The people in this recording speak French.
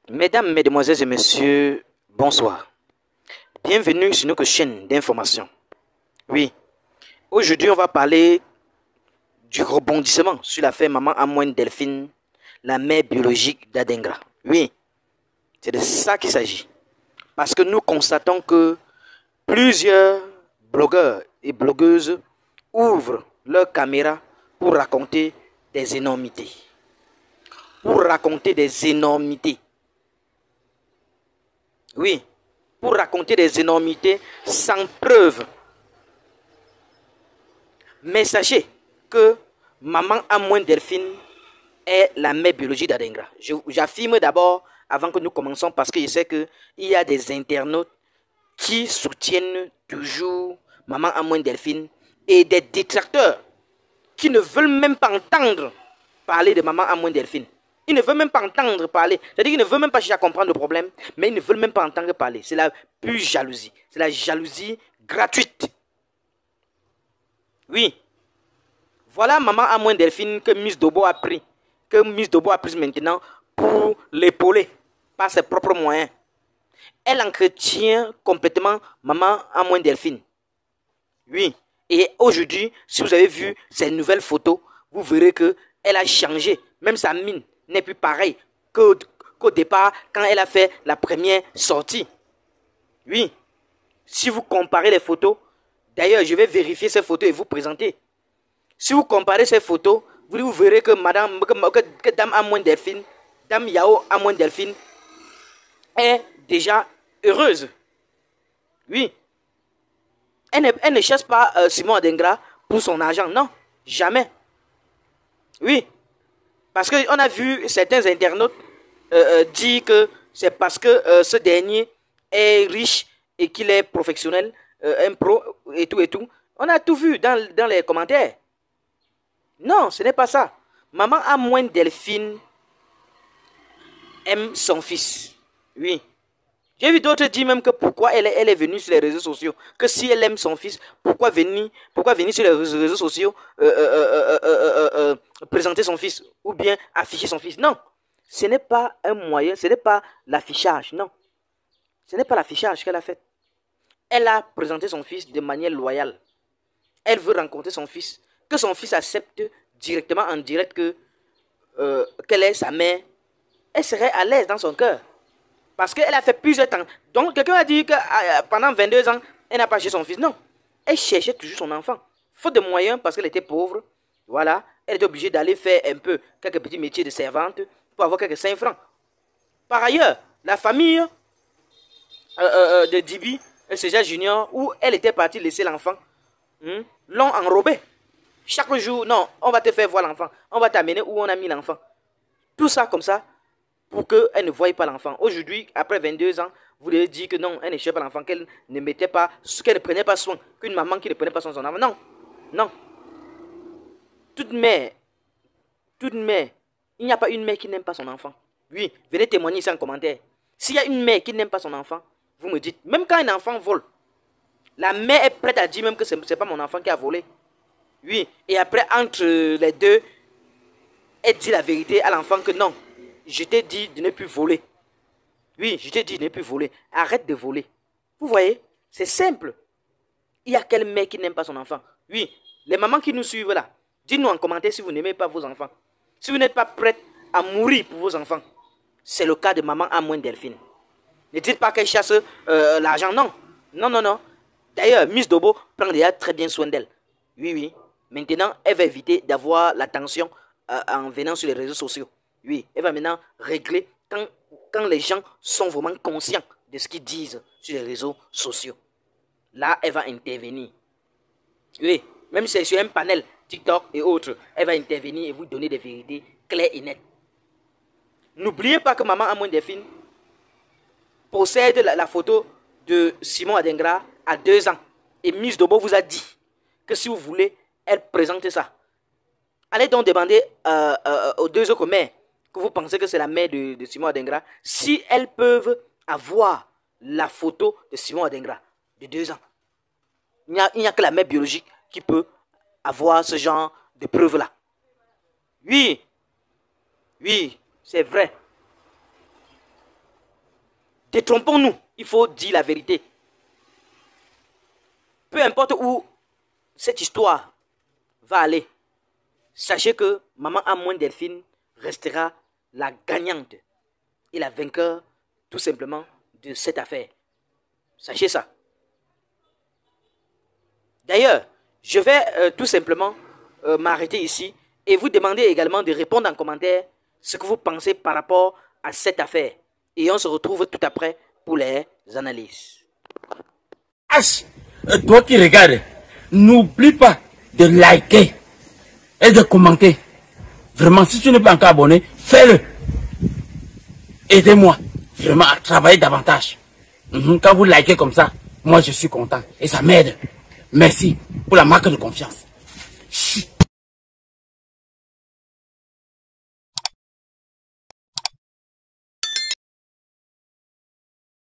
Mesdames, Mesdemoiselles et Messieurs, bonsoir. Bienvenue sur notre chaîne d'information. Oui, aujourd'hui on va parler du rebondissement sur l'affaire Maman Amoine Delphine, la mère biologique d'Adengra. Oui, c'est de ça qu'il s'agit. Parce que nous constatons que plusieurs blogueurs et blogueuses ouvrent leur caméra pour raconter des énormités. Pour raconter des énormités. Oui, pour raconter des énormités sans preuve. Mais sachez que Maman Amoine Delphine est la mère biologique d'Adengra. J'affirme d'abord, avant que nous commençons, parce que je sais qu'il y a des internautes qui soutiennent toujours Maman Amoine Delphine et des détracteurs qui ne veulent même pas entendre parler de Maman Amoine Delphine. Ils ne veulent même pas entendre parler. C'est-à-dire qu'ils ne veulent même pas chercher à comprendre le problème, mais ils ne veulent même pas entendre parler. C'est la pure jalousie. C'est la jalousie gratuite. Oui. Voilà Maman Amoine Delphine que Miss Dobo a pris. Que Miss Dobo a pris maintenant pour l'épauler par ses propres moyens. Elle entretient complètement Maman Amoine Delphine. Oui. Et aujourd'hui, si vous avez vu ces nouvelles photos, vous verrez qu'elle a changé. Même sa mine n'est plus pareille qu'au départ quand elle a fait la première sortie. Oui. Si vous comparez les photos, d'ailleurs, je vais vérifier ces photos et vous présenter. Si vous comparez ces photos, vous verrez que Dame Amoine Delphine, Dame Yao Amoine Delphine est déjà heureuse. Oui. Elle ne cherche pas Simon Adengra pour son argent. Non, jamais. Oui. Parce qu'on a vu certains internautes dire que c'est parce que ce dernier est riche et qu'il est professionnel, un pro et tout et tout. On a tout vu dans les commentaires. Non, ce n'est pas ça. Maman Amoine Delphine aime son fils. Oui. J'ai vu d'autres dire même que pourquoi elle est venue sur les réseaux sociaux. Que si elle aime son fils, pourquoi venir sur les réseaux sociaux présenter son fils ou bien afficher son fils. Non, ce n'est pas un moyen, ce n'est pas l'affichage, non. Ce n'est pas l'affichage qu'elle a fait. Elle a présenté son fils de manière loyale. Elle veut rencontrer son fils. Que son fils accepte directement en direct qu'elle est sa mère. Elle serait à l'aise dans son cœur. Parce qu'elle a fait plusieurs temps. Donc, quelqu'un a dit que pendant 22 ans, elle n'a pas cherché son fils. Non. Elle cherchait toujours son enfant. Faute de moyens, parce qu'elle était pauvre. Voilà. Elle était obligée d'aller faire un peu quelques petits métiers de servante pour avoir quelques 5 francs. Par ailleurs, la famille de Dibi, César Junior, où elle était partie laisser l'enfant, l'ont enrobé. Chaque jour, non, on va te faire voir l'enfant. On va t'amener où on a mis l'enfant. Tout ça comme ça, pour qu'elle ne voie pas l'enfant. Aujourd'hui, après 22 ans, vous devez dire que non, elle ne cherchait pas l'enfant, qu'elle ne mettait pas, qu'elle ne prenait pas soin, qu'une maman qui ne prenait pas soin de son enfant. Non, non. Toute mère, il n'y a pas une mère qui n'aime pas son enfant. Oui, venez témoigner ici en commentaire. S'il y a une mère qui n'aime pas son enfant, vous me dites, même quand un enfant vole, la mère est prête à dire même que ce n'est pas mon enfant qui a volé. Oui, et après, entre les deux, elle dit la vérité à l'enfant que non, je t'ai dit de ne plus voler. Oui, je t'ai dit de ne plus voler. Arrête de voler. Vous voyez, c'est simple. Il y a quelle mère qui n'aime pas son enfant? Oui, les mamans qui nous suivent là, dites-nous en commentaire si vous n'aimez pas vos enfants. Si vous n'êtes pas prête à mourir pour vos enfants. C'est le cas de Maman Amoine Delphine. Ne dites pas qu'elle chasse l'argent, non. Non, non, non. D'ailleurs, Miss Dobo prend déjà très bien soin d'elle. Oui, oui. Maintenant, elle va éviter d'avoir l'attention en venant sur les réseaux sociaux. Oui, elle va maintenant régler quand les gens sont vraiment conscients de ce qu'ils disent sur les réseaux sociaux. Là, elle va intervenir. Oui, même si c'est sur un panel TikTok et autres, elle va intervenir et vous donner des vérités claires et nettes. N'oubliez pas que Maman Amoine Delphine possède la photo de Simon Adengra à 2 ans. Et Miss Dobo vous a dit que si vous voulez, elle présente ça. Allez donc demander aux 2 autres mères que vous pensez que c'est la mère de Simon Adengra si elles peuvent avoir la photo de Simon Adengra de 2 ans. Il n'y a que la mère biologique qui peut avoir ce genre de preuves-là. Oui, oui, c'est vrai. Détrompons-nous, il faut dire la vérité. Peu importe où cette histoire va aller, sachez que Maman Amouin Delphine restera la gagnante et la vainqueur tout simplement de cette affaire. Sachez ça. D'ailleurs, je vais tout simplement m'arrêter ici et vous demander également de répondre en commentaire ce que vous pensez par rapport à cette affaire. Et on se retrouve tout après pour les analyses. Toi qui regardes, n'oublie pas de liker et de commenter. Vraiment, si tu n'es pas encore abonné, fais-le. Aidez-moi vraiment à travailler davantage. Quand vous likez comme ça, moi je suis content et ça m'aide. Merci pour la marque de confiance.